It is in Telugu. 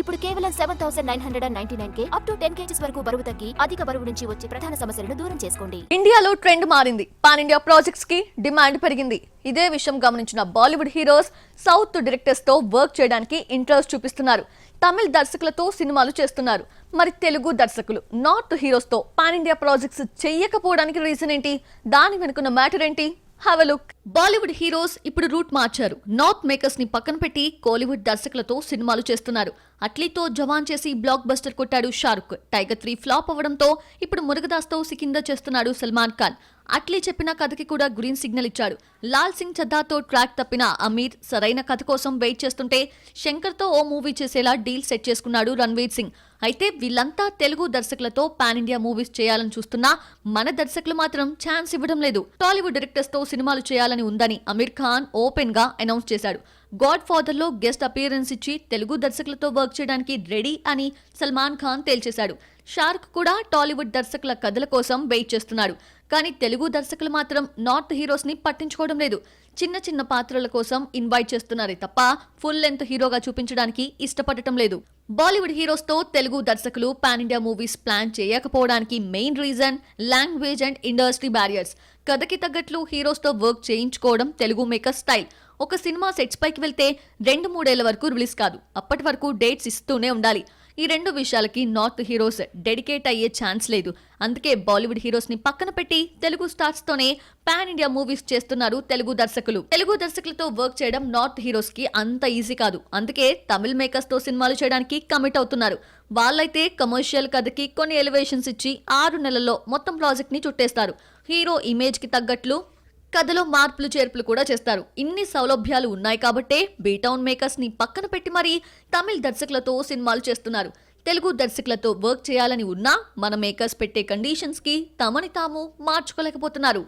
ఇప్పుడు కేవలం 7,999K అప్ టు 10 kgs వరకు బరువు తగ్గి అధిక బరువు నుంచి వచ్చే ప్రధాన సమస్యలను దూరం చేసుకోండి. ఇండియాలో ట్రెండ్ మారింది. పాన్ ఇండియా ప్రాజెక్ట్స్ కి డిమాండ్ పెరిగింది. ఇదే విషయం గమనించిన బాలీవుడ్ హీరోస్ సౌత్ డైరెక్టర్స్ తో వర్క్ చేయడానికి ఇంట్రెస్ట్ చూపిస్తున్నారు. తమిళ దర్శకులతో సినిమాలు చేస్తున్నారు. మరి తెలుగు దర్శకులు నార్త్ హీరోస్ తో పాన్ ఇండియా ప్రాజెక్ట్స్ చేయకపోవడానికి రీజన్ ఏంటి? దాని వెనుకున్న మ్యాటర్ ఏంటి? Have a look. Bollywood heroes ఇప్పుడు రూట్ మార్చారు. నార్త్ మేకర్స్ ని పక్కన పెట్టి కోలీవుడ్ దర్శకులతో సినిమాలు చేస్తున్నారు. అట్లీతో జవాన్ చేసి బ్లాక్ బస్టర్ కొట్టాడు షారుఖ్. టైగర్ 3 ఫ్లాప్ అవ్వడంతో ఇప్పుడు మురుగదాస్ తో సికిందా చేస్తున్నాడు సల్మాన్ ఖాన్. అట్లీ చెప్పిన కథకి కూడా గ్రీన్ సిగ్నల్ ఇచ్చాడు. లాల్ సింగ్ చద్దాతో ట్రాక్ తప్పిన అమీర్ సరైన కథ కోసం వెయిట్ చేస్తుంటే శంకర్ తో ఓ మూవీ చేసేలా డీల్ సెట్ చేసుకున్నాడు రణ్వీర్ సింగ్. అయితే వీళ్ళంతా తెలుగు దర్శకులతో పాన్ ఇండియా మూవీస్ చేయాలని చూస్తున్నా మన దర్శకులు మాత్రం ఛాన్స్ ఇవ్వడం లేదు. టాలీవుడ్ డైరెక్టర్స్ తో సినిమాలు చేయాలని ఉందని అమీర్ ఖాన్ ఓపెన్ గా అనౌన్స్ చేశాడు. గాడ్ ఫాదర్ లో గెస్ట్ అపియరెన్స్ ఇచ్చి తెలుగు దర్శకులతో వర్క్ చేయడానికి రెడీ అని సల్మాన్ ఖాన్ తేల్చేశాడు. షారుఖ్ కూడా టాలీవుడ్ దర్శకుల కథల కోసం వెయిట్ చేస్తున్నాడు. కానీ తెలుగు దర్శకులు మాత్రం నార్త్ హీరోస్ ని పట్టించుకోవడం లేదు. చిన్న చిన్న పాత్రల కోసం ఇన్వైట్ చేస్తున్నారే తప్ప ఫుల్ లెంత్ హీరోగా చూపించడానికి ఇష్టపడటం లేదు. బాలీవుడ్ హీరోస్ తో తెలుగు దర్శకులు పాన్ ఇండియా మూవీస్ ప్లాన్ చేయకపోవడానికి main reason language and industry barriers. కథకి తగ్గట్లు హీరోస్ తో వర్క్ చేయించుకోవడం తెలుగు మేకర్ స్టైల్. ఒక సినిమా సెట్స్ పైకి వెళ్తే 2-3 ఏళ్ల వరకు రిలీజ్ కాదు. అప్పటి వరకు డేట్స్ ఇస్తూనే ఉండాలి. ఈ రెండు విషయాలకి నార్త్ హీరోస్ డెడికేట్ అయ్యే ఛాన్స్ లేదు. అందుకే బాలీవుడ్ హీరోస్ ని పక్కన పెట్టి తెలుగు స్టార్స్ తోనే పాన్ ఇండియా మూవీస్ చేస్తున్నారు తెలుగు దర్శకులు. తెలుగు దర్శకులతో వర్క్ చేయడం నార్త్ హీరోస్ కి అంత ఈజీ కాదు. అందుకే తమిళ మేకర్స్ తో సినిమాలు చేయడానికి కమిట్ అవుతున్నారు. వాళ్ళైతే కమర్షియల్ కథకి కొన్ని ఎలివేషన్స్ ఇచ్చి 6 నెలల్లో మొత్తం ప్రాజెక్ట్ ని చుట్టేస్తారు. హీరో ఇమేజ్ కి తగ్గట్లు కథలో మార్పులు చేర్పులు కూడా చేస్తారు. ఇన్ని సౌలభ్యాలు ఉన్నాయి కాబట్టే బీటౌన్ మేకర్స్ ని పక్కన పెట్టి మరీ తమిళ దర్శకులతో సినిమాలు చేస్తున్నారు. తెలుగు దర్శకులతో వర్క్ చేయాలని ఉన్నా మన మేకర్స్ పెట్టే కండిషన్స్ కి తమని తాము మార్చుకోలేకపోతున్నారు.